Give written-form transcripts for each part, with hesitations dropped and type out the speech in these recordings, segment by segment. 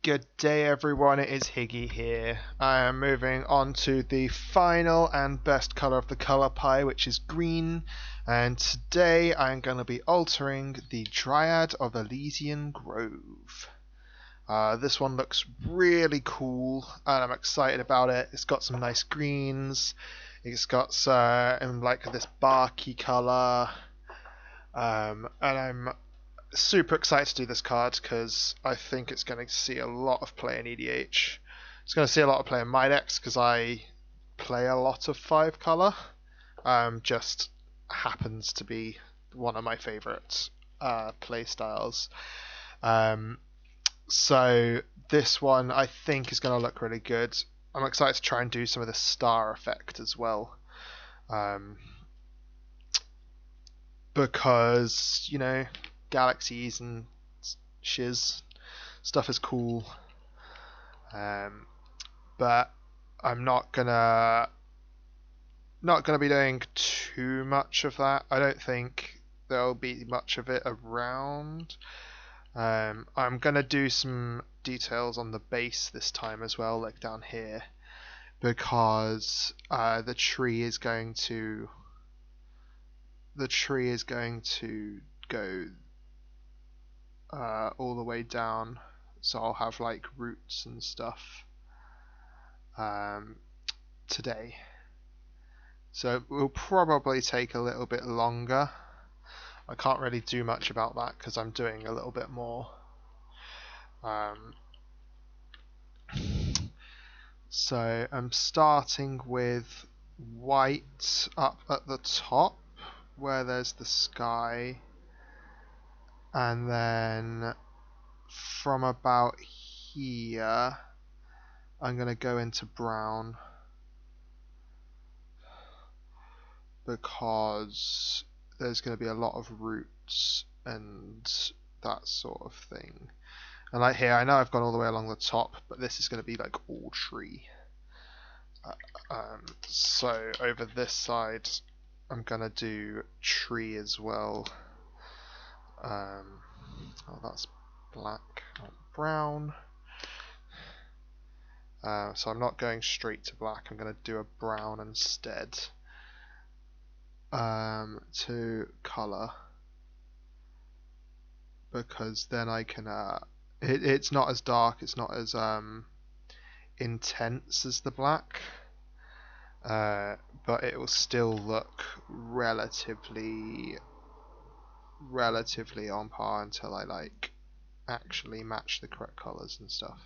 Good day everyone, it is Higgy here. I am moving on to the final and best colour of the colour pie, which is green, and today I'm going to be altering the Dryad of Ilysian Grove. This one looks really cool and I'm excited about it. It's got some nice greens, it's got like this barky colour, and I'm super excited to do this card because I think it's going to see a lot of play in EDH. It's going to see a lot of play in my decks because I play a lot of 5 color. Just happens to be one of my favorite play styles. So this one I think is going to look really good. I'm excited to try and do some of the star effect as well. Because, you know, galaxies and shiz stuff is cool, but I'm not gonna be doing too much of that. I don't think there'll be much of it around. I'm gonna do some details on the base this time as well, like down here, because the tree is going to go all the way down, so I'll have like roots and stuff today. So it will probably take a little bit longer. I can't really do much about that because I'm doing a little bit more. So I'm starting with white up at the top where there's the sky, and then from about here I'm going to go into brown because there's going to be a lot of roots and that sort of thing. And like here, I know I've gone all the way along the top, but this is going to be like all tree. So over this side I'm going to do tree as well. Oh, that's black, not brown. So I'm not going straight to black, I'm going to do a brown instead. To colour, because then I can it's not as dark, it's not as intense as the black, but it will still look relatively on par until I like actually match the correct colours and stuff.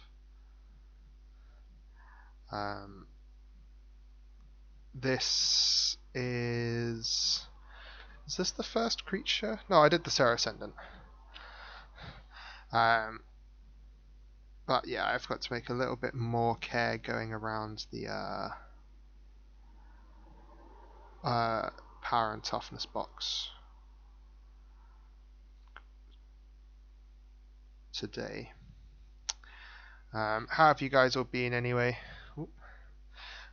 This is this the first creature? No, I did the Sarah Ascendant. But yeah, I've got to make a little bit more care going around the power and toughness box today. How have you guys all been anyway?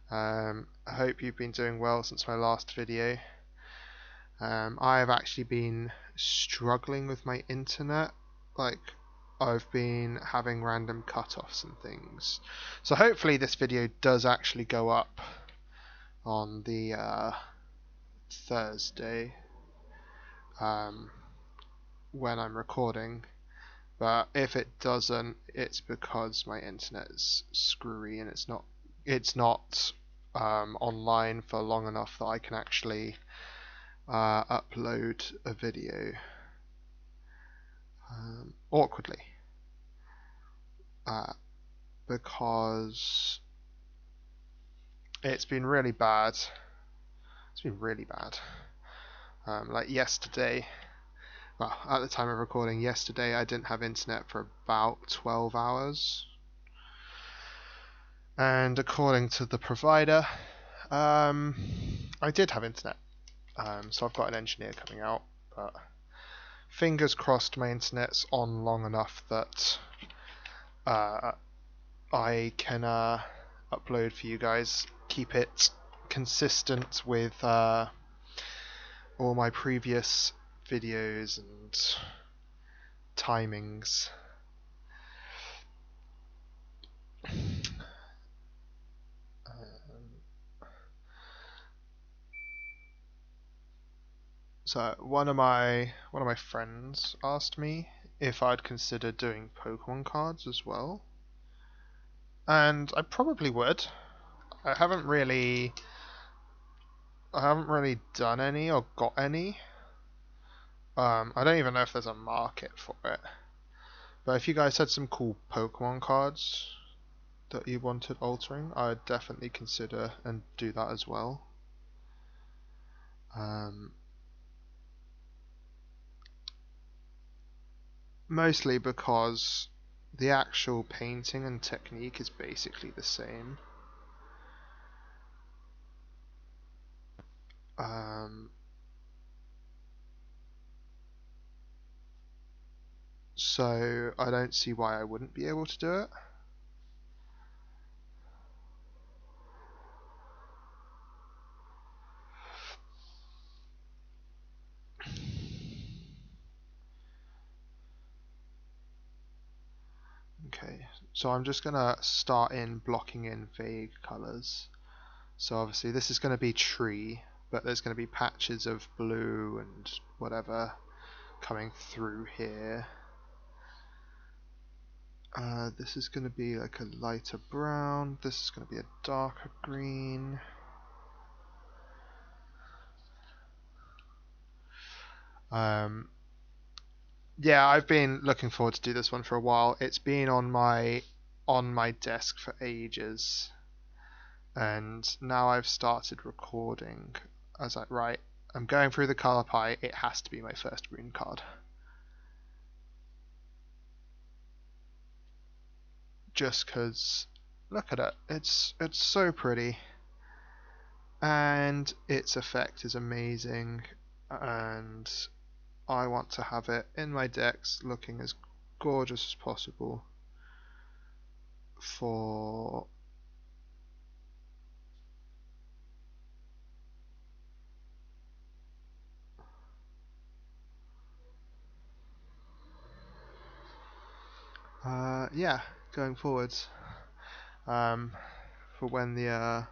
I hope you've been doing well since my last video. I have actually been struggling with my internet. Like, I've been having random cut-offs and things. So hopefully this video does actually go up on the Thursday when I'm recording. But if it doesn't, it's because my internet is screwy and it's not online for long enough that I can actually upload a video awkwardly, because it's been really bad. It's been really bad. Like yesterday, well, at the time of recording yesterday, I didn't have internet for about 12 hours. And according to the provider, I did have internet. So I've got an engineer coming out, but fingers crossed my internet's on long enough that I can upload for you guys, keep it consistent with all my previous videos and timings. So one of my friends asked me if I'd consider doing Pokemon cards as well, and I probably would. I haven't really done any or got any. I don't even know if there's a market for it. But if you guys had some cool Pokemon cards that you wanted altering, I'd definitely consider and do that as well. Mostly because the actual painting and technique is basically the same. So I don't see why I wouldn't be able to do it. Okay, so I'm just gonna start in blocking in vague colors. So obviously this is gonna be tree, but there's gonna be patches of blue and whatever coming through here. This is gonna be like a lighter brown. This is gonna be a darker green. Yeah, I've been looking forward to do this one for a while. It's been on my desk for ages, and now I've started recording. I was like, right, I'm going through the color pie. It has to be my first green card. Just because, look at it. It's so pretty, and its effect is amazing, and I want to have it in my decks looking as gorgeous as possible for yeah, going forwards, for when the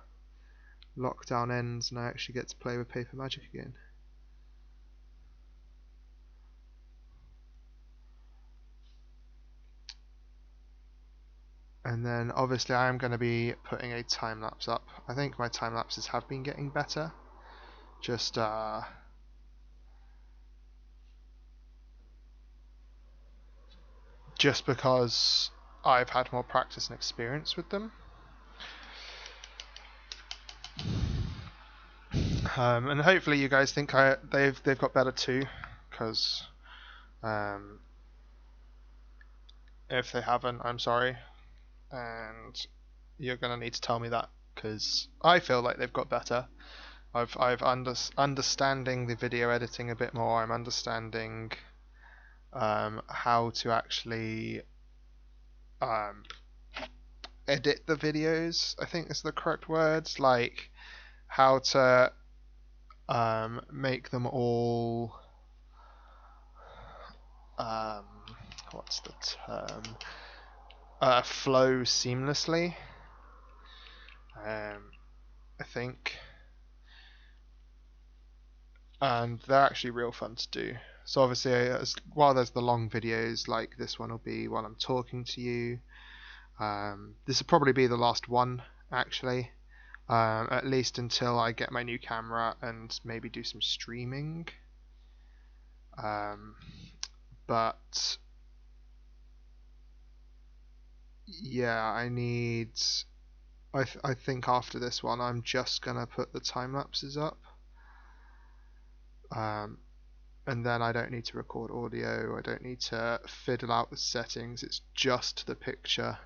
lockdown ends and I actually get to play with paper magic again. And then obviously I am going to be putting a time lapse up. I think my time lapses have been getting better. Just because I've had more practice and experience with them. And hopefully you guys think they've got better too, because if they haven't, I'm sorry, and you're gonna need to tell me that, because I feel like they've got better. I've understanding the video editing a bit more. I'm understanding how to actually edit the videos, I think is the correct words, like how to make them all what's the term, flow seamlessly, I think, and they're actually real fun to do. So obviously, while there's the long videos, like this one will be while I'm talking to you. This will probably be the last one, actually, at least until I get my new camera and maybe do some streaming. But yeah, I think after this one, I'm just gonna put the time lapses up. And then I don't need to record audio, I don't need to fiddle out the settings, it's just the picture,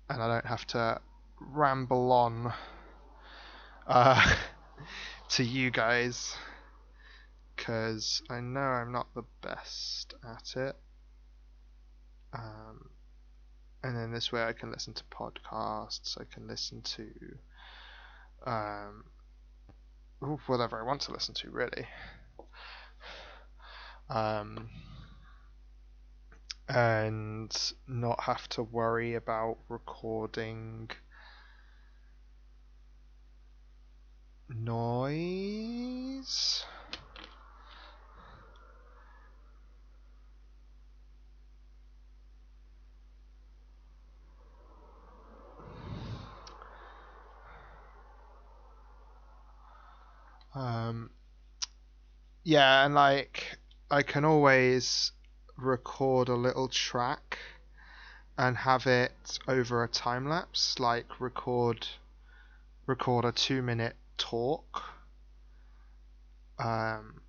and I don't have to ramble on to you guys, because I know I'm not the best at it. And then this way I can listen to podcasts, I can listen to whatever I want to listen to, really. And not have to worry about recording noise. Yeah, and like I can always record a little track and have it over a time lapse, like record a 2-minute talk, um,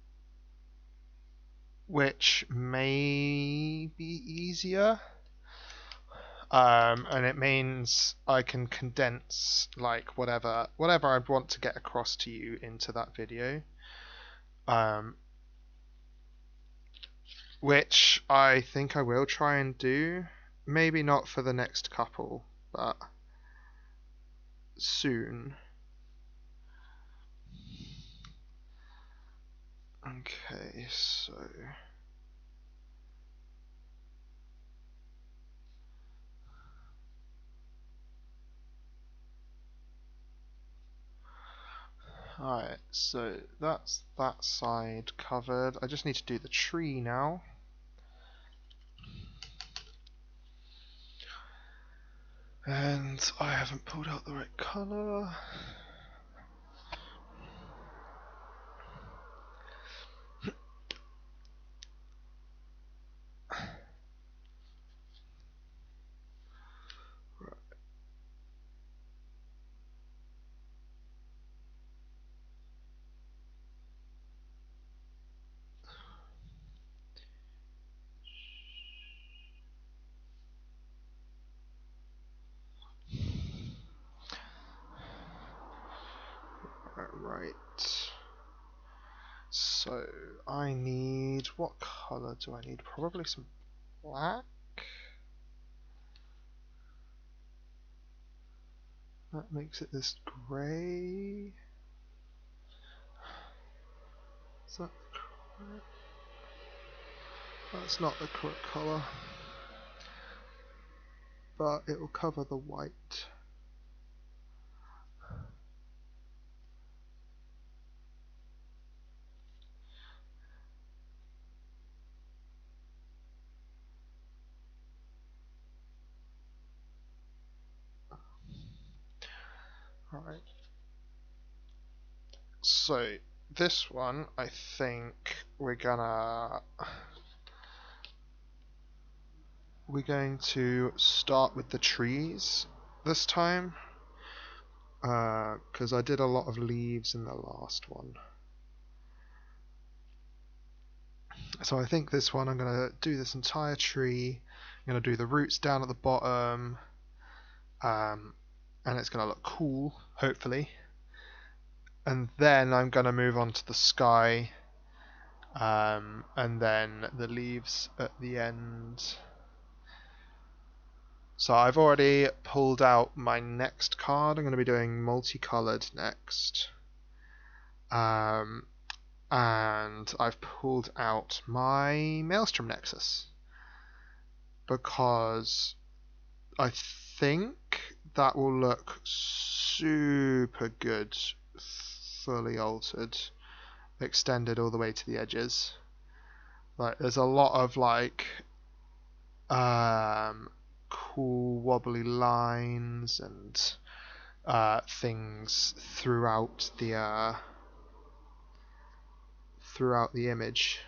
which may be easier. And it means I can condense like whatever I want to get across to you into that video. Which I think I will try and do. Maybe not for the next couple, but soon. Okay, so alright, so that's that side covered. I just need to do the tree now. And I haven't pulled out the right colour. Right. So I need, what colour do I need? Probably some black. That makes it this grey. Is that correct? That's not the correct colour, but it will cover the white. Alright. So this one, I think we're going to start with the trees this time, because I did a lot of leaves in the last one. So I think this one I'm going to do this entire tree. I'm going to do the roots down at the bottom, and it's going to look cool, hopefully. And then I'm going to move on to the sky, and then the leaves at the end. So I've already pulled out my next card. I'm going to be doing multicolored next. And I've pulled out my Maelstrom Nexus, because I think that will look super good fully altered, extended all the way to the edges. Like there's a lot of like cool wobbly lines and things throughout the image.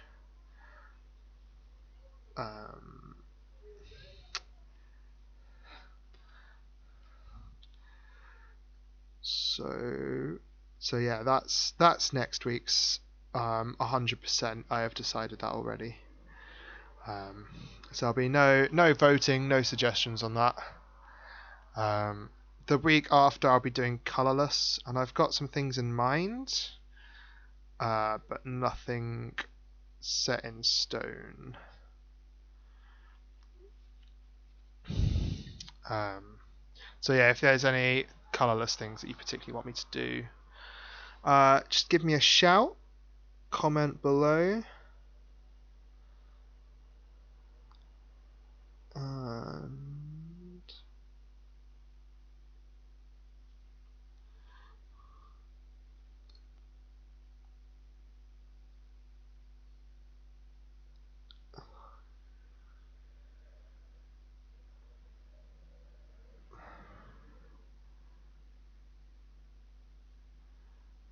So yeah, that's next week's 100%. I have decided that already. So there'll be no voting, no suggestions on that. The week after I'll be doing colourless, and I've got some things in mind, but nothing set in stone. So yeah, if there's any colourless things that you particularly want me to do, just give me a shout, comment below.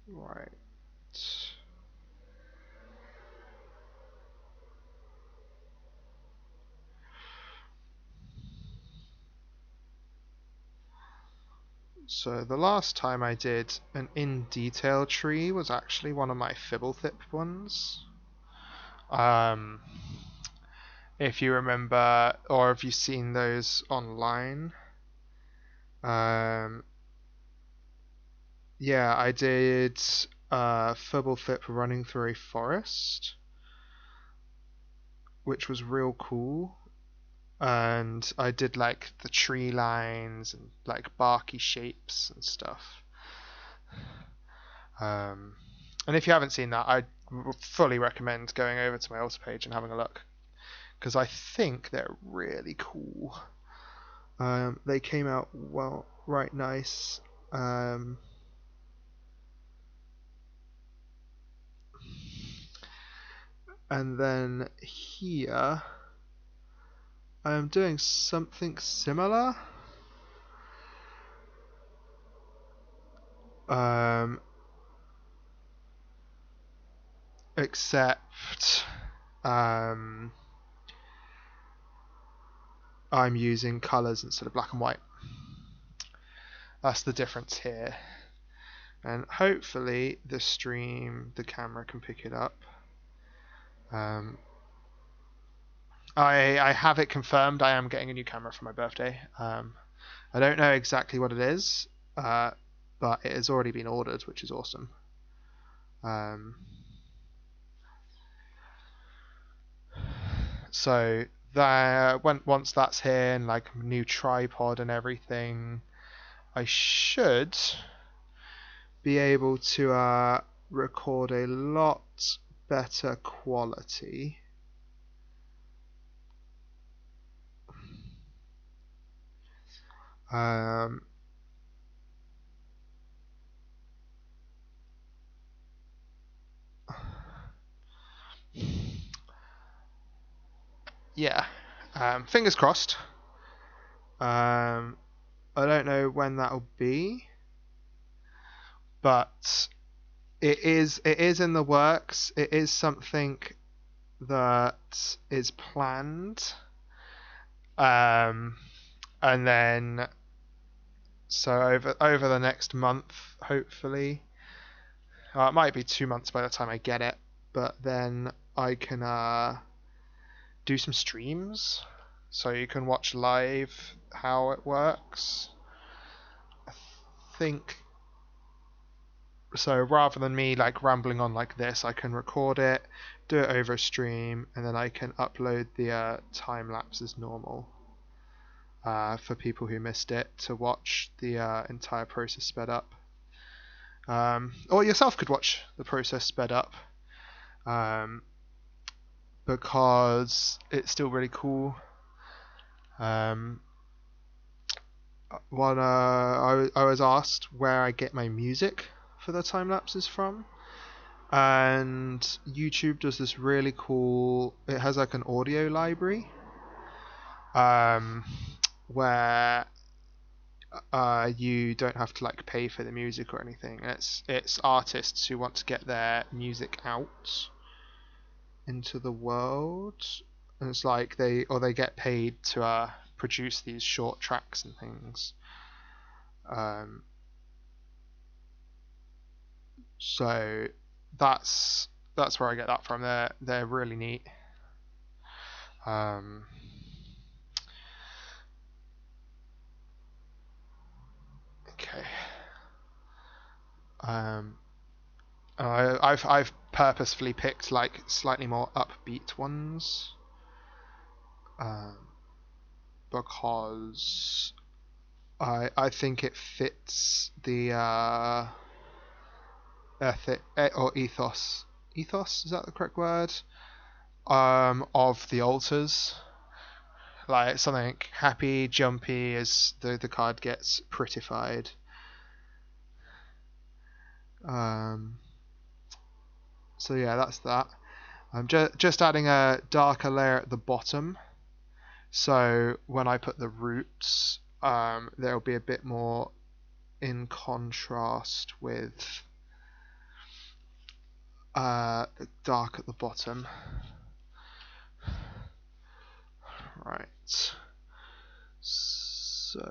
Right. So the last time I did an in detail tree was actually one of my Fibblethip ones. Um, if you remember, or have you seen those online? Um, yeah, I did Fibblethip running through a forest, which was real cool. And I did like the tree lines and like barky shapes and stuff. And if you haven't seen that, I fully recommend going over to my altar page and having a look, because I think they're really cool. They came out well, right nice. And then here, I'm doing something similar. Except I'm using colors instead of black and white. That's the difference here. And hopefully the camera can pick it up. I have it confirmed I am getting a new camera for my birthday. I don't know exactly what it is, but it has already been ordered, which is awesome. So once that's here and like new tripod and everything, I should be able to record a lot better quality. Yeah, fingers crossed. I don't know when that'll be, but it is in the works. It is something that is planned. And then so over the next month, hopefully, it might be 2 months by the time I get it, but then I can do some streams, so you can watch live how it works. I think so. Rather than me like rambling on like this, I can record it, do it over a stream, and then I can upload the time lapse as normal. For people who missed it to watch the entire process sped up. Or yourself could watch the process sped up, because it's still really cool. I was asked where I get my music for the time lapses from, and YouTube does this really cool. It has like an audio library, where you don't have to like pay for the music or anything. It's artists who want to get their music out into the world, and it's like they get paid to produce these short tracks and things. So that's where I get that from. They're really neat. Okay. I've purposefully picked like slightly more upbeat ones, because I think it fits the ethic or ethos. Ethos, is that the correct word? Of the altars. Like something happy, jumpy as the card gets prettified. So yeah, that's that. I'm just adding a darker layer at the bottom, so when I put the roots, there'll be a bit more in contrast with the dark at the bottom. Right. So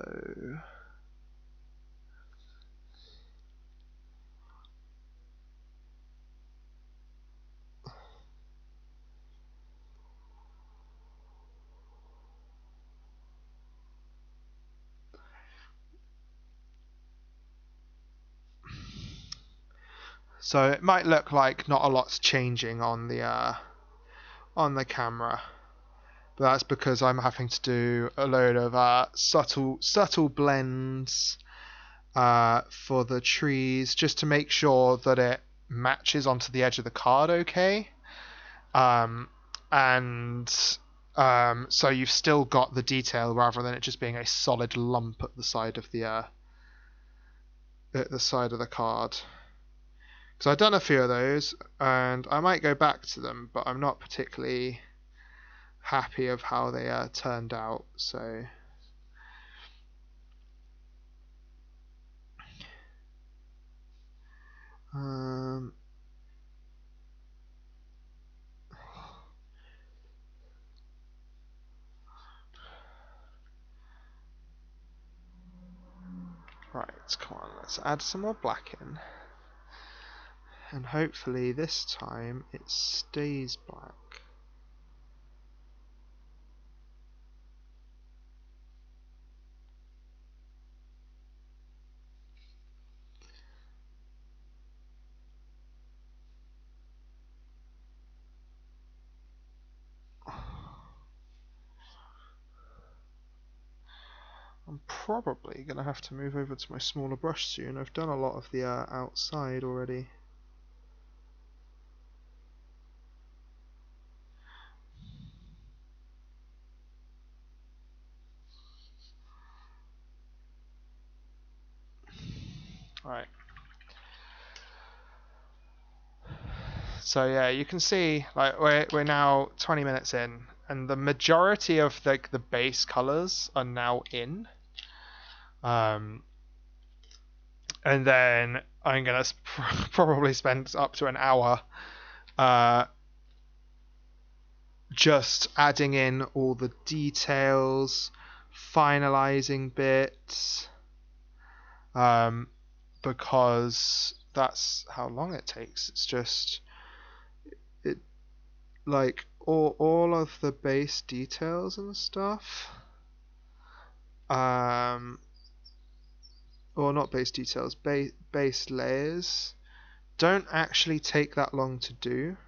So it might look like not a lot's changing on the camera, but that's because I'm having to do a load of subtle blends for the trees, just to make sure that it matches onto the edge of the card okay. And so you've still got the detail rather than it just being a solid lump at the side of the card. So I've done a few of those, and I might go back to them, but I'm not particularly happy of how they turned out. So right, come on, let's add some more black in. And hopefully this time it stays black. I'm probably going to have to move over to my smaller brush soon. I've done a lot of the outside already. Right. So yeah, you can see like we're now 20 minutes in, and the majority of the base colors are now in. And then I'm gonna probably spend up to an hour just adding in all the details, finalizing bits, because that's how long it takes. It's just like all of the base details and stuff, or not base details, base layers don't actually take that long to do.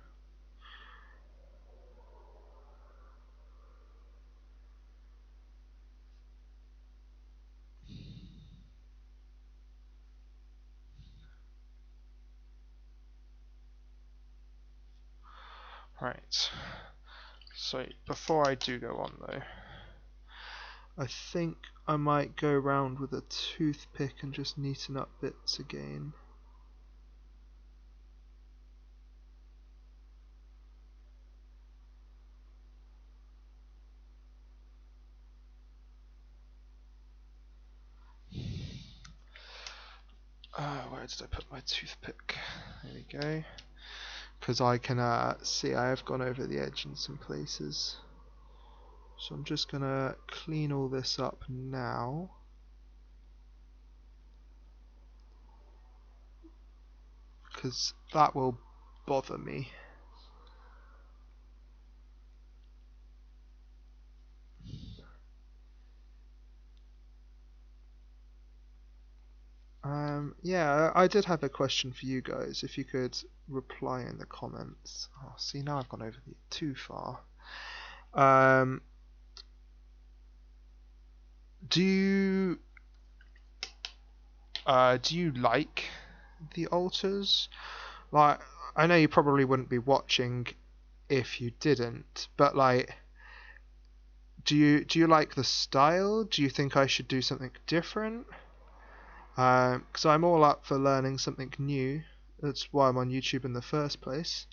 Right, so before I do go on though, I think I might go around with a toothpick and just neaten up bits again. Where did I put my toothpick? There we go. Because I can see I have gone over the edge in some places. So I'm just going to clean all this up now. Because that will bother me. Yeah, I did have a question for you guys. If you could reply in the comments. Oh, see, now I've gone over too far. Do you like the altars? Like, I know you probably wouldn't be watching if you didn't, but like, do you like the style? Do you think I should do something different? Because I'm all up for learning something new. That's why I'm on YouTube in the first place.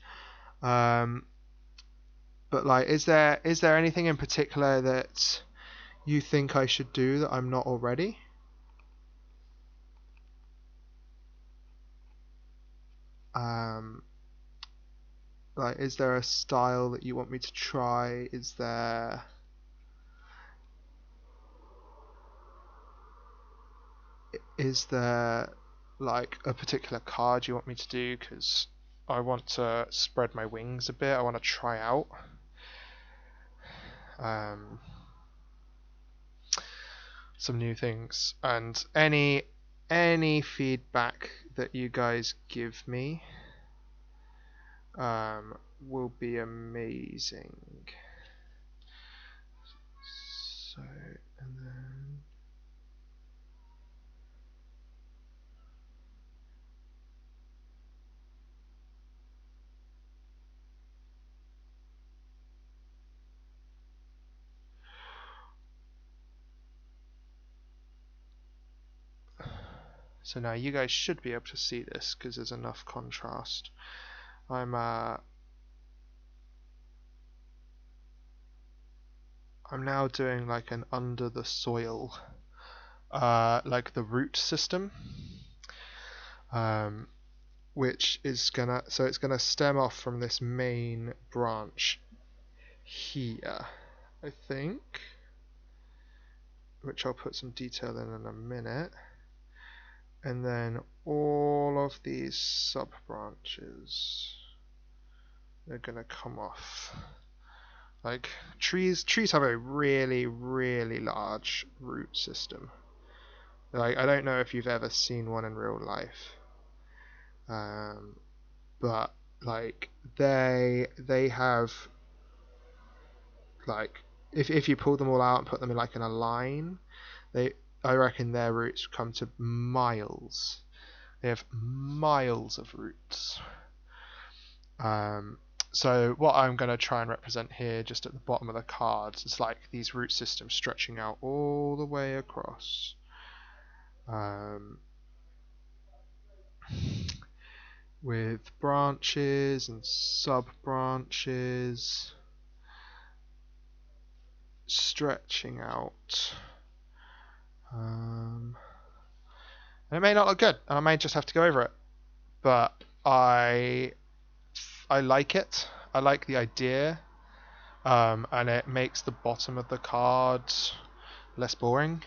But like, is there anything in particular that you think I should do that I'm not already? Like, is there a style that you want me to try? Is there like a particular card you want me to do? Because I want to spread my wings a bit. I want to try out some new things, and any any feedback that you guys give me will be amazing. So, and then so now you guys should be able to see this because there's enough contrast. I'm now doing like an under the soil, like the root system, which is it's gonna stem off from this main branch here, I think, which I'll put some detail in a minute, and then all of these sub branches, they're gonna come off. Like trees have a really, really large root system. Like, I don't know if you've ever seen one in real life, but like they have, like, if you pull them all out and put them in like in a line, I reckon their roots come to miles. They have miles of roots. So what I'm going to try and represent here, just at the bottom of the cards, is like these root systems stretching out all the way across. With branches and sub-branches stretching out. And it may not look good, and I may just have to go over it, but I like it. I like the idea, and it makes the bottom of the card less boring.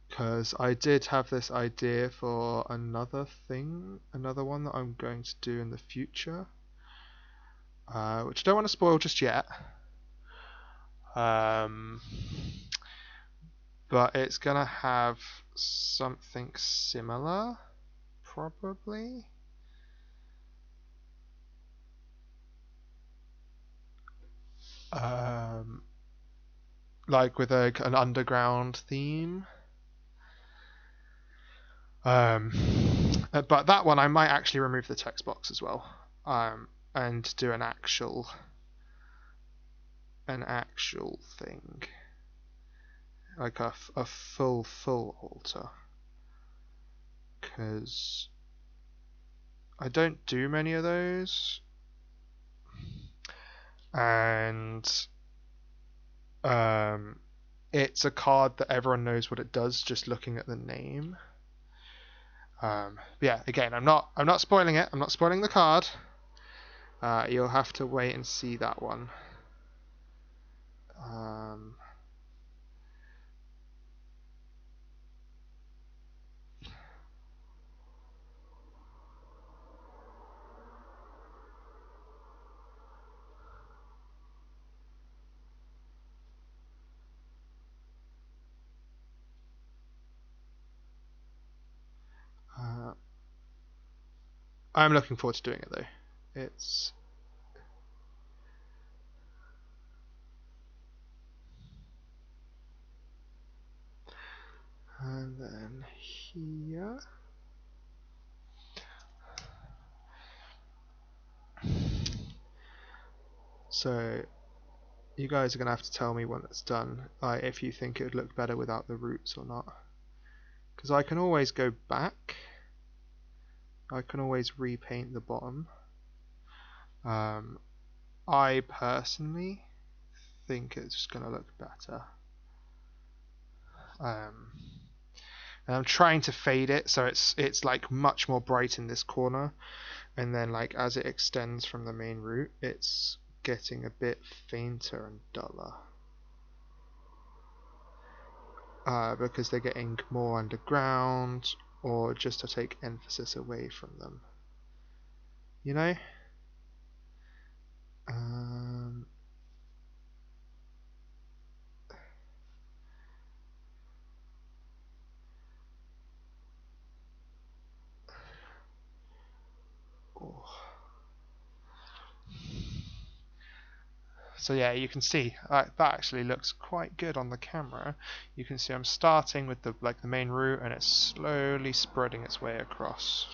Because I did have this idea for another one that I'm going to do in the future, which I don't want to spoil just yet. But it's gonna have something similar, probably. Like with an underground theme. But that one I might actually remove the text box as well, and do an actual thing, like a full altar, because I don't do many of those, and it's a card that everyone knows what it does just looking at the name. Yeah, again, I'm not spoiling it. I'm not spoiling the card. You'll have to wait and see that one. I'm looking forward to doing it though. It's and then here. So you guys are gonna have to tell me when it's done, if you think it would look better without the roots or not. Because I can always go back. I can always repaint the bottom. I personally think it's gonna look better. And I'm trying to fade it so it's like much more bright in this corner, and then like as it extends from the main root, it's getting a bit fainter and duller. Because they're getting more underground, or just to take emphasis away from them. You know? So yeah, you can see that actually looks quite good on the camera. You can see I'm starting with the main root, and it's slowly spreading its way across.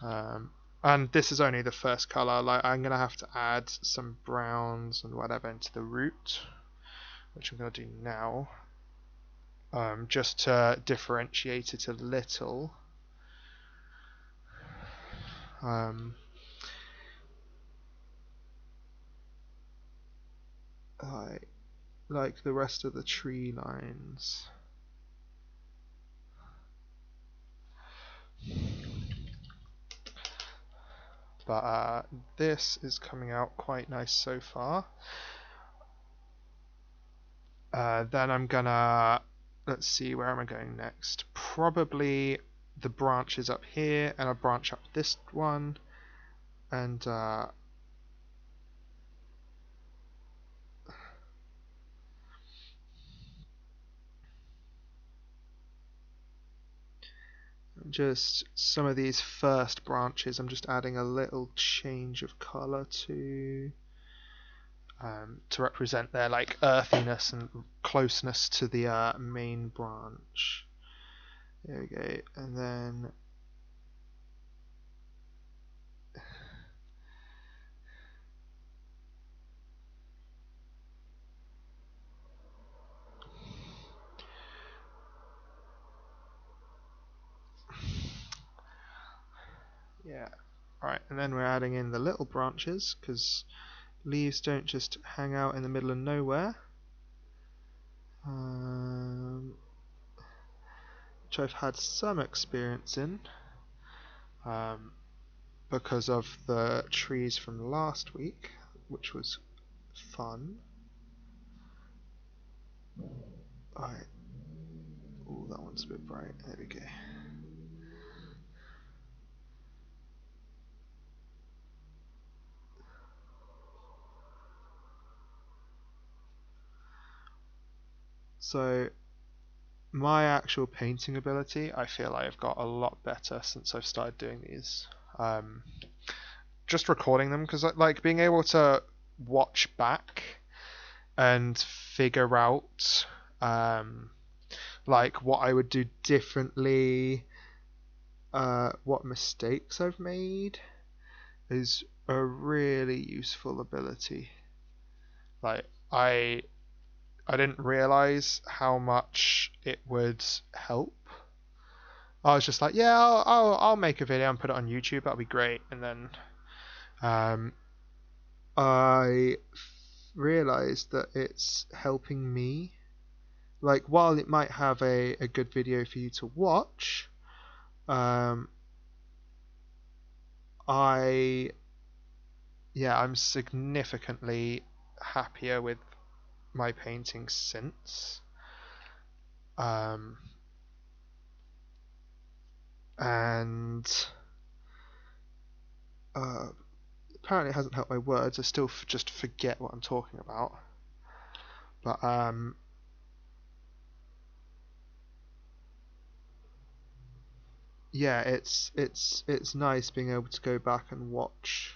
And this is only the first color. Like, I'm gonna have to add some browns and whatever into the root, which I'm gonna do now, just to differentiate it a little. Like the rest of the tree lines. But this is coming out quite nice so far. Then I'm gonna, let's see, where am I going next? Probably the branches up here, and I'll branch up this one, and just some of these first branches I'm just adding a little change of color to represent their like earthiness and closeness to the main branch. There we go. And then yeah, alright, and then we're adding in the little branches, because leaves don't just hang out in the middle of nowhere. Which I've had some experience in, because of the trees from last week, which was fun. Alright. Oh, that one's a bit bright. There we go. So, my actual painting ability, I feel I've got a lot better since I've started doing these. Just recording them, because like being able to watch back and figure out like what I would do differently, what mistakes I've made, is a really useful ability. Like, I didn't realize how much it would help. I was just like, yeah, I'll make a video and put it on YouTube. That'll be great. And then I realized that it's helping me. Like, while it might have a good video for you to watch, I'm significantly happier with my painting since. And apparently it hasn't helped my words. I still just forget what I'm talking about. But yeah, it's nice being able to go back and watch,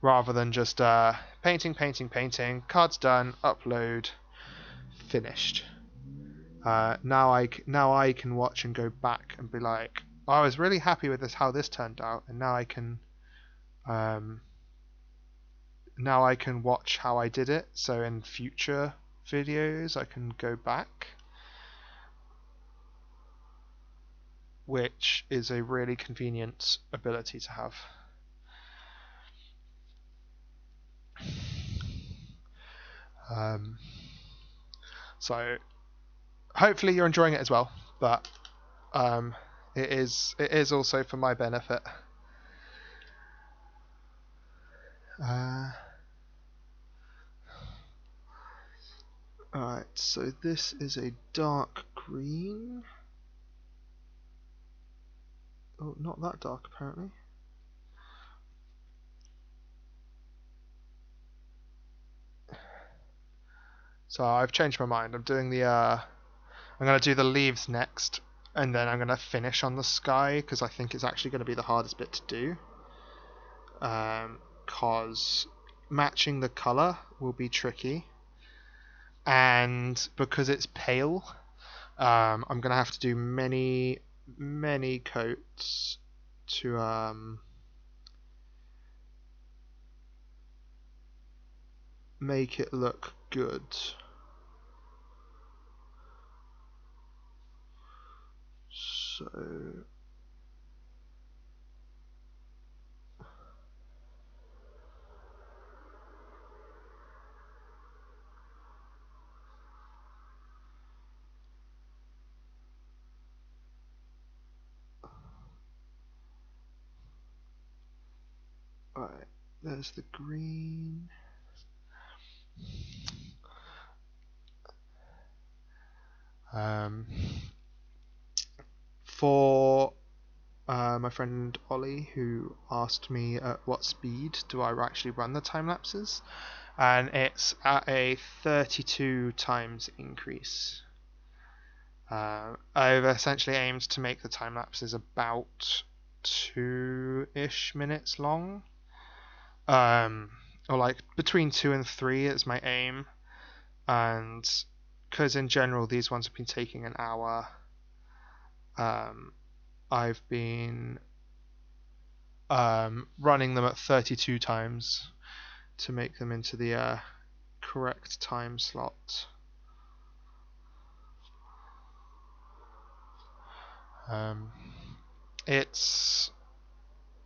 rather than just painting, cards done, upload, finished. Now I can watch and go back and be like, oh, I was really happy with how this turned out, and now I can watch how I did it. So in future videos, I can go back, which is a really convenient ability to have. So hopefully you're enjoying it as well, but it is also for my benefit. Alright, so this is a dark green. Oh, not that dark apparently. So I've changed my mind. I'm doing I'm gonna do the leaves next, and then I'm gonna finish on the sky, because I think it's actually gonna be the hardest bit to do. because matching the color will be tricky, and because it's pale, I'm gonna have to do many coats to make it look good. So alright, there's the green. For my friend Ollie, who asked me at what speed do I actually run the time lapses, and it's at a 32 times increase. I've essentially aimed to make the time lapses about 2-ish minutes long, or like between 2 and 3 is my aim, and because in general these ones have been taking an hour, I've been running them at 32 times to make them into the correct time slot. It's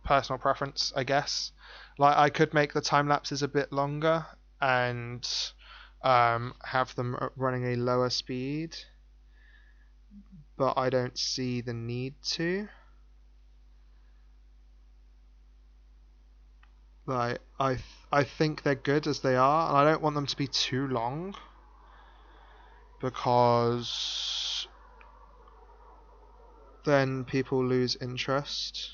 personal preference, I guess. Like, I could make the time lapses a bit longer and have them running a lower speed, but I don't see the need to. Like, I think they're good as they are, and I don't want them to be too long, because then people lose interest.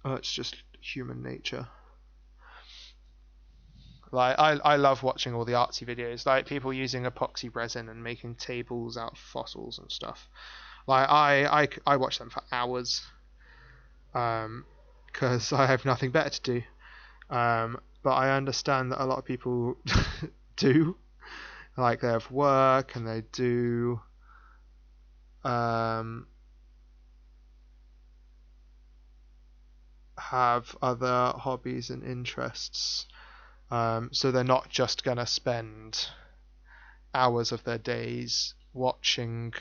It's just human nature. Like, I love watching all the artsy videos, like people using epoxy resin and making tables out of fossils and stuff. Like, I watch them for hours, because I have nothing better to do. But I understand that a lot of people do. Like, they have work and they do have other hobbies and interests. So they're not just going to spend hours of their days watching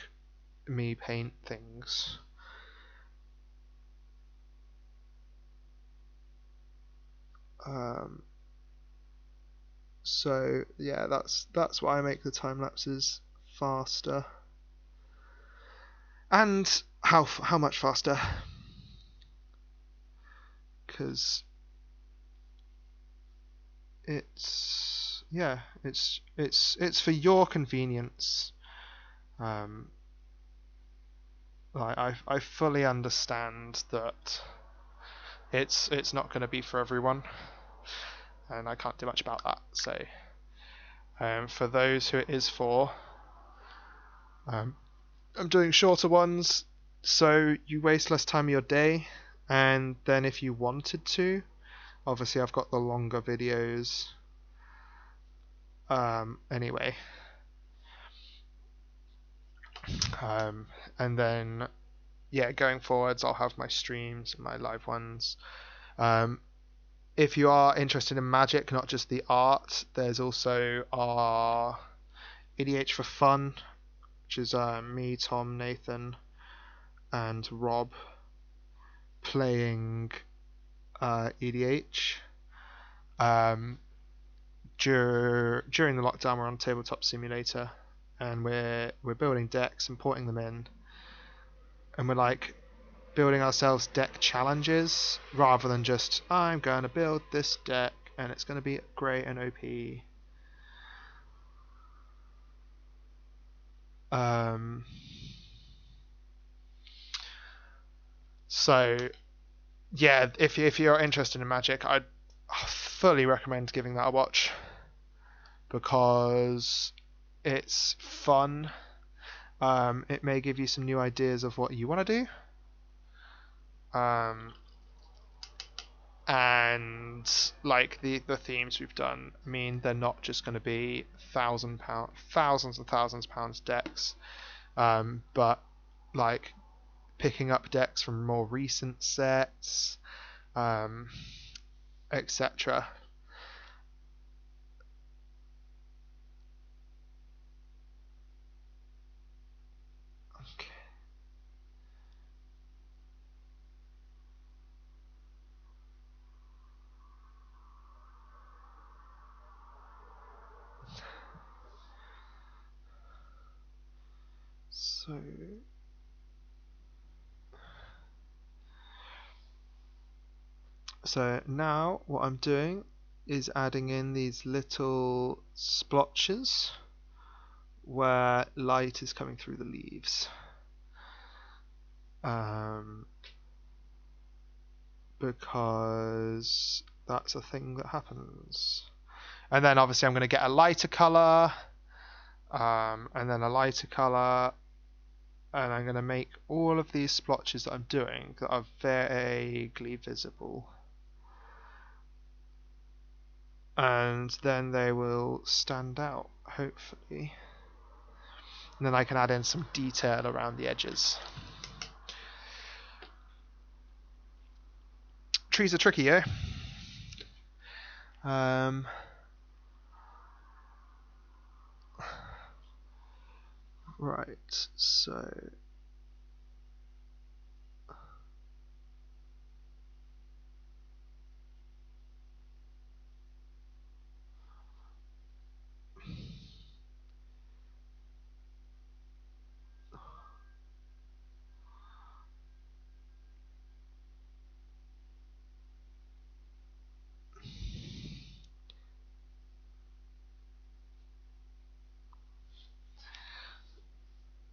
me paint things. So yeah, that's why I make the time lapses faster. And how much faster? Because it's for your convenience. I fully understand that it's not going to be for everyone, and I can't do much about that. So for those who it is for, I'm doing shorter ones, so you waste less time of your day, and then if you wanted to, obviously I've got the longer videos anyway. And then yeah, going forwards I'll have my streams and my live ones. If you are interested in magic, not just the art, there's also our EDH for Fun, which is me, Tom, Nathan, and Rob playing EDH. During the lockdown, we're on Tabletop Simulator, and we're building decks and porting them in, and we're like building ourselves deck challenges rather than just I'm going to build this deck and it's going to be great and OP. So yeah, if you're interested in Magic, I'd fully recommend giving that a watch, because it's fun. It may give you some new ideas of what you want to do. And like the themes we've done, I mean, they're not just going to be thousands and thousands of pounds decks, but like picking up decks from more recent sets, etc. Okay. So now what I'm doing is adding in these little splotches where light is coming through the leaves. Because that's a thing that happens. And then obviously I'm going to get a lighter color, and then a lighter color, and I'm going to make all of these splotches that I'm doing that are vaguely visible. And then they will stand out, hopefully. And then I can add in some detail around the edges. Trees are tricky, eh? Right, so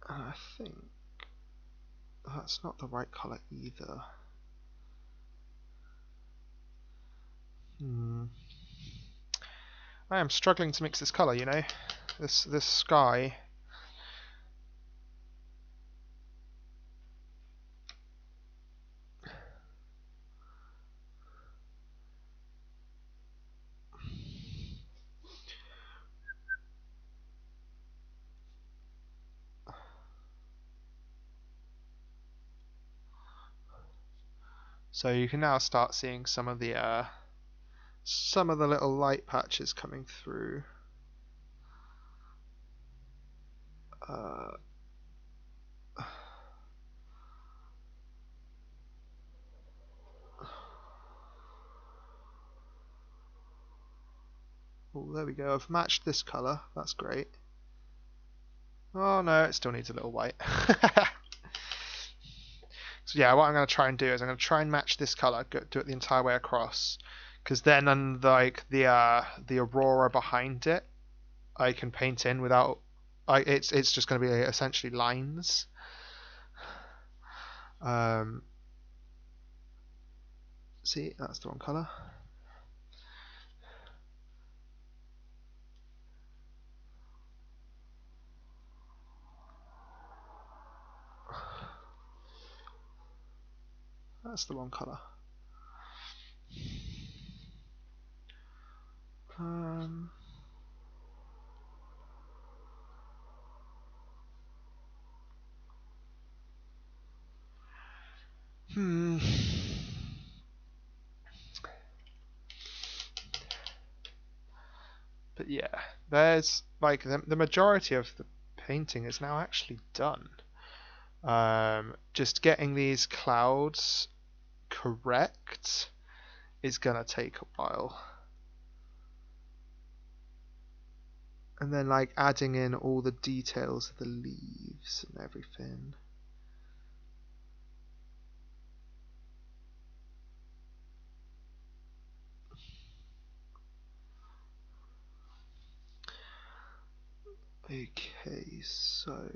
I think that's not the right color either. I am struggling to mix this color, you know. This sky. So you can now start seeing some of the little light patches coming through. Oh, there we go. I've matched this color. That's great. Oh no, it still needs a little white. So yeah, what I'm going to try and do is I'm going to try and match this color, do it the entire way across, because then like the aurora behind it, I can paint in without. It's just going to be essentially lines. See, that's the wrong color. That's the wrong color. But yeah, there's like the majority of the painting is now actually done. Just getting these clouds correct is gonna take a while. And then like adding in all the details of the leaves and everything. Okay, so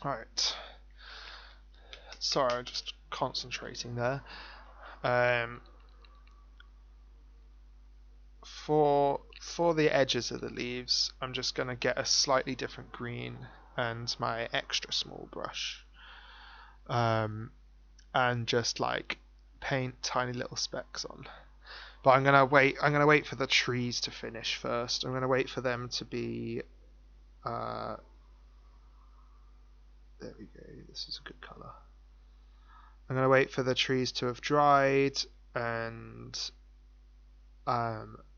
Right. Sorry, I'm just concentrating there. Um, for the edges of the leaves, I'm just gonna get a slightly different green and my extra small brush, and just like paint tiny little specks on. But I'm gonna wait. I'm gonna wait for the trees to finish first. I'm gonna wait for them to be. Uh, there we go. This is a good color. I'm gonna wait for the trees to have dried and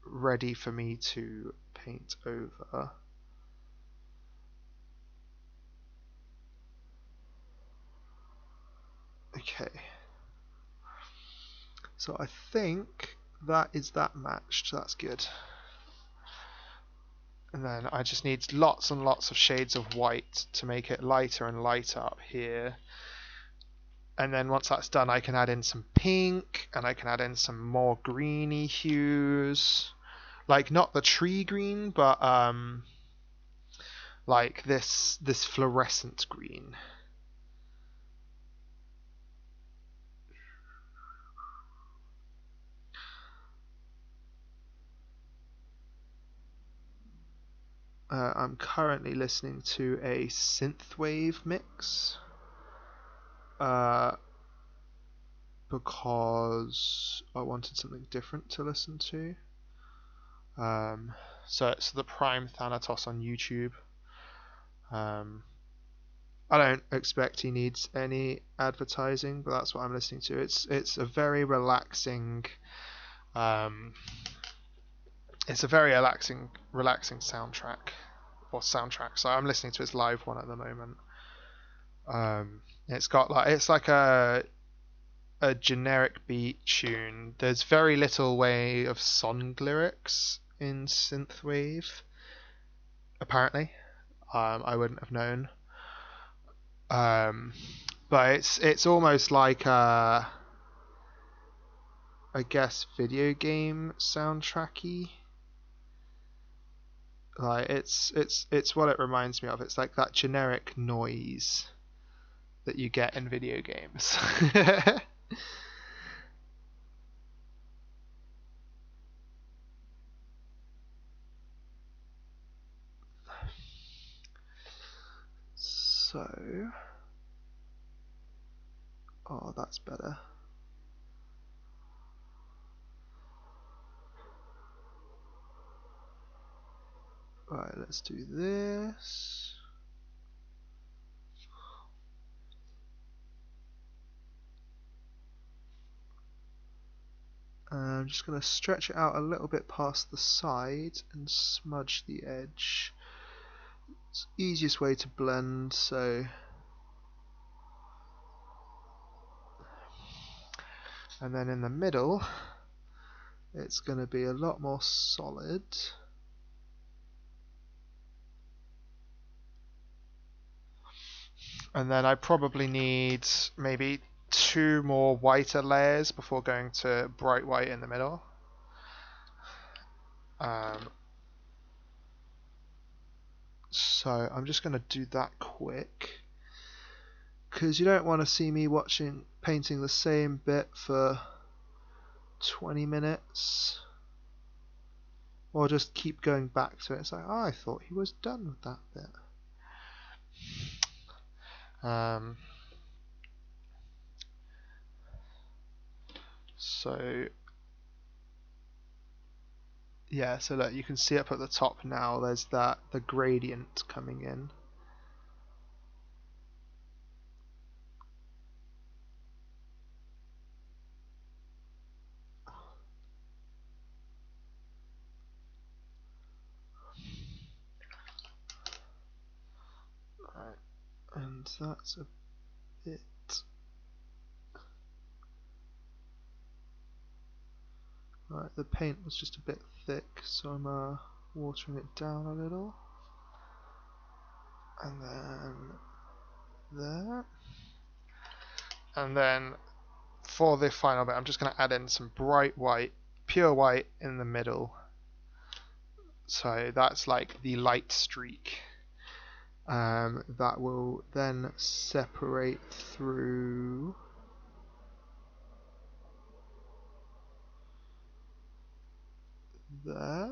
ready for me to paint over. Okay. So I think that is that matched. That's good. And then I just need lots and lots of shades of white to make it lighter and lighter up here. And then once that's done, I can add in some pink, and I can add in some more greeny hues. Like, not the tree green, but like this fluorescent green. I'm currently listening to a synthwave mix. Because I wanted something different to listen to. So it's the Prime Thanatos on YouTube. I don't expect he needs any advertising, but that's what I'm listening to. It's a very relaxing, it's a very relaxing soundtrack or soundtrack. So I'm listening to his live one at the moment. It's like a generic beat tune. There's very little way of song lyrics in synthwave. Apparently, I wouldn't have known. But it's almost like a, I guess, video game soundtracky. Like it's what it reminds me of. It's like that generic noise that you get in video games. So, oh, that's better. Right, let's do this. I'm just going to stretch it out a little bit past the side and smudge the edge. It's the easiest way to blend, so... And then in the middle, it's going to be a lot more solid. And then I probably need maybe 2 more whiter layers before going to bright white in the middle. So I'm just going to do that quick, because you don't want to see me painting the same bit for 20 minutes, or just keep going back to it. It's like, oh, I thought he was done with that bit. So yeah, so look, you can see up at the top now, there's the gradient coming in. Right, and that's a bit. Right, the paint was just a bit thick, so I'm watering it down a little. And then there. And then for the final bit, I'm just going to add in some bright white, pure white in the middle. So that's like the light streak. that will then separate through there.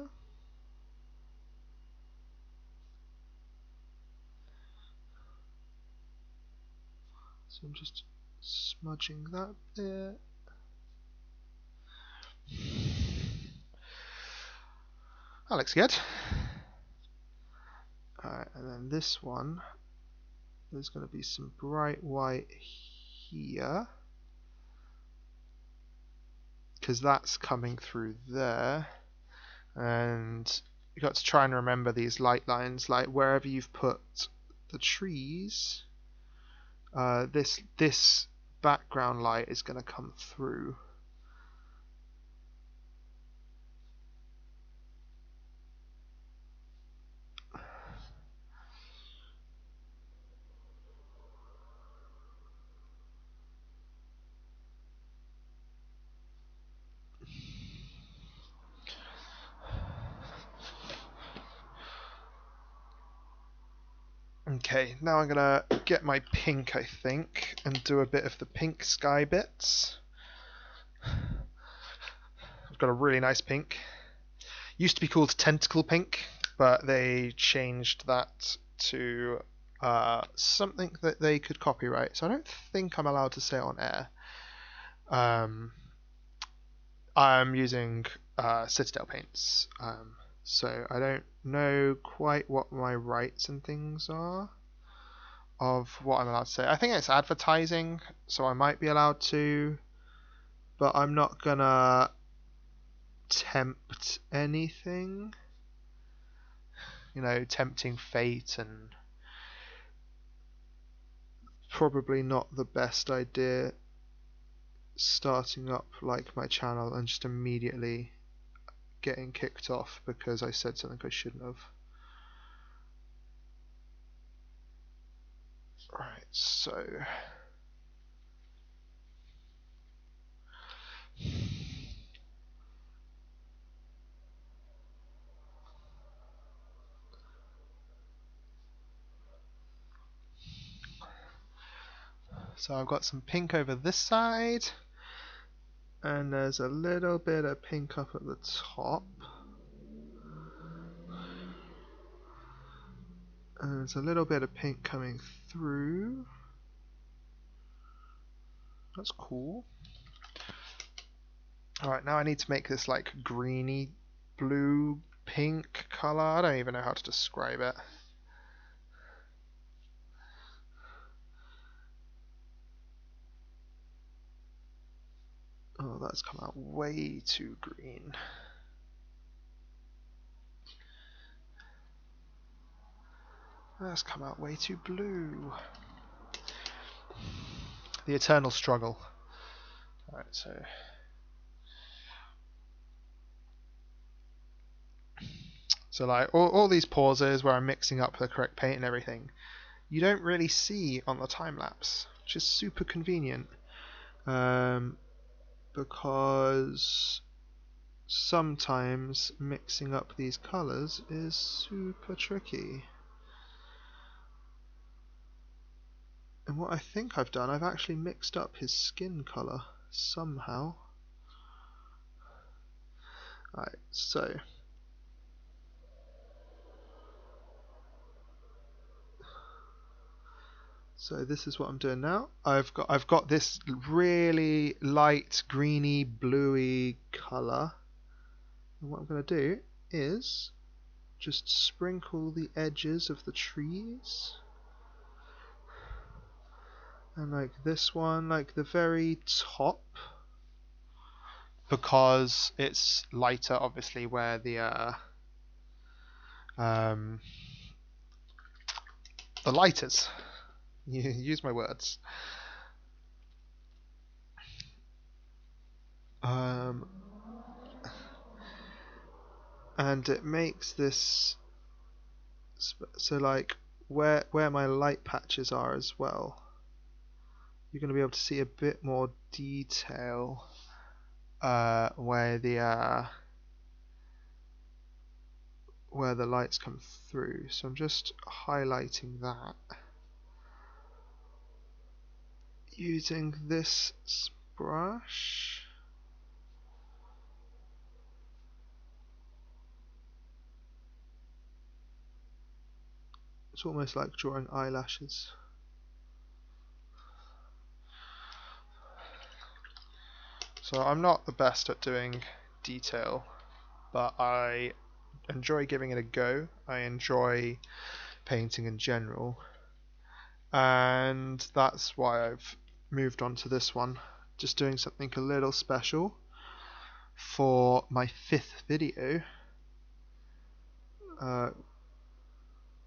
So I'm just smudging that bit. That looks good. Alright, and then this one, there's going to be some bright white here, because that's coming through there. And you've got to try and remember these light lines, like wherever you've put the trees, this background light is going to come through. Okay, now I'm gonna get my pink, I think, and do a bit of the pink sky bits. I've got a really nice pink. Used to be called tentacle pink, but they changed that to something that they could copyright, so I don't think I'm allowed to say it on air. I'm using Citadel paints, so I don't know quite what my rights and things are of what I'm allowed to say. I think it's advertising, so I might be allowed to, but I'm not gonna tempt anything. You know, tempting fate, and probably not the best idea starting up like my channel and just immediately getting kicked off because I said something I shouldn't have. Right, so I've got some pink over this side, and there's a little bit of pink up at the top, and there's a little bit of pink coming through. That's cool. Alright, now I need to make this like greeny blue pink colour. I don't even know how to describe it. Oh, that's come out way too green. That's come out way too blue. The eternal struggle. Alright, so like all these pauses where I'm mixing up the correct paint and everything, you don't really see on the time lapse, which is super convenient, because sometimes mixing up these colors is super tricky. And what I think I've done, I've actually mixed up his skin color somehow. Alright, so this is what I'm doing now. I've got this really light greeny bluey color, and what I'm going to do is just sprinkle the edges of the trees, and like this one, like the very top, because it's lighter obviously where the light is. You use my words. And it makes this so like where my light patches are as well, you're going to be able to see a bit more detail where the where the lights come through, so I'm just highlighting that using this brush. It's almost like drawing eyelashes. So I'm not the best at doing detail, but I enjoy giving it a go. I enjoy painting in general, and that's why I've moved on to this one, just doing something a little special for my 5th video,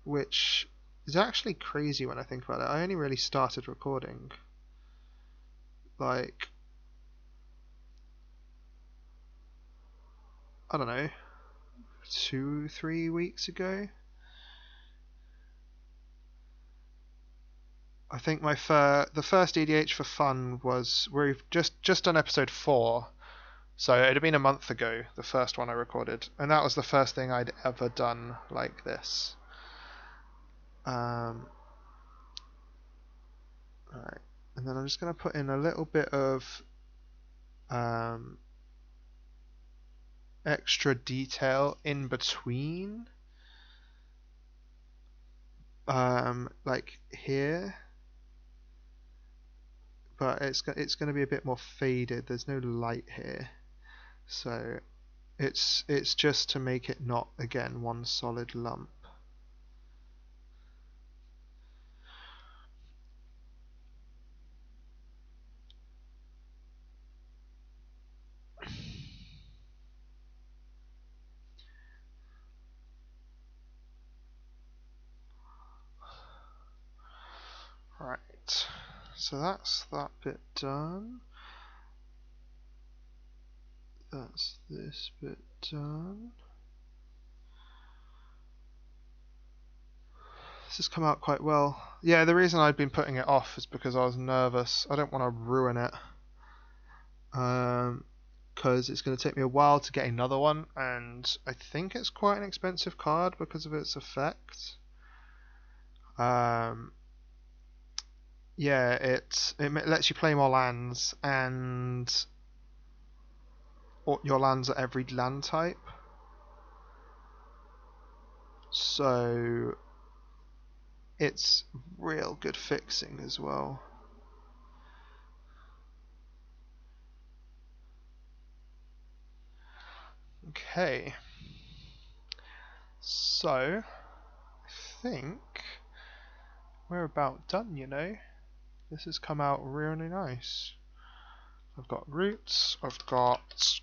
which is actually crazy when I think about it. I only really started recording like, I don't know, 2-3 weeks ago. I think the first EDH for fun was, we've just done episode 4, so it'd have been a month ago, the first one I recorded, and that was the first thing I'd ever done like this. Right, and then I'm just going to put in a little bit of extra detail in between, like here, but it's going to be a bit more faded. There's no light here, so it's just to make it not, again, one solid lump. Right, so that's that bit done. That's this bit done. This has come out quite well. Yeah, the reason I've been putting it off is because I was nervous. I don't want to ruin it. Because it's going to take me a while to get another one, and I think it's quite an expensive card because of its effect. Yeah, it lets you play more lands, and your lands are every land type. So it's real good fixing as well. Okay, so I think we're about done, you know. This has come out really nice. I've got roots, I've got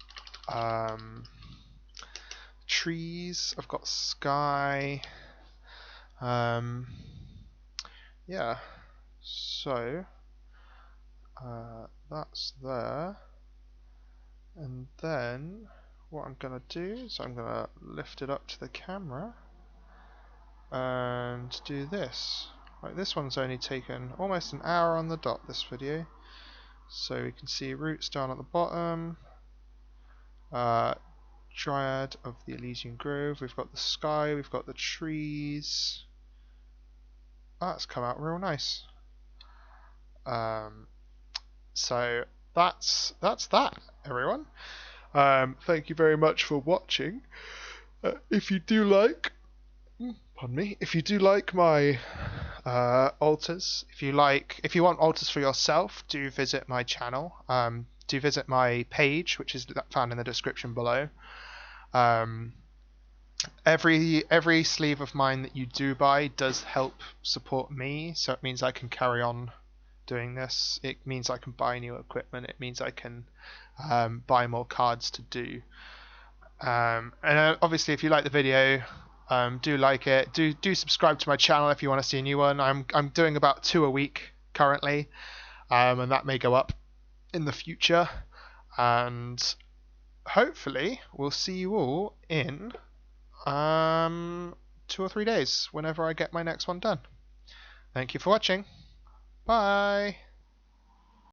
trees, I've got sky. Yeah, so that's there. And then what I'm going to do is I'm going to lift it up to the camera and do this. Like, this one's only taken almost an hour on the dot, this video. So we can see roots down at the bottom, Dryad of the Ilysian Grove, we've got the sky, we've got the trees. That's come out real nice. So that's that, everyone. Thank you very much for watching. If you do like, pardon me, if you do like my altars, if you want altars for yourself, do visit my channel. Do visit my page, which is found in the description below. Every sleeve of mine that you do buy does help support me, so it means I can carry on doing this. It means I can buy new equipment. It means I can buy more cards to do. And obviously, if you like the video, do like it. Do subscribe to my channel if you want to see a new one. I'm doing about 2 a week currently, and that may go up in the future. And hopefully, we'll see you all in 2 or 3 days, whenever I get my next one done. Thank you for watching. Bye.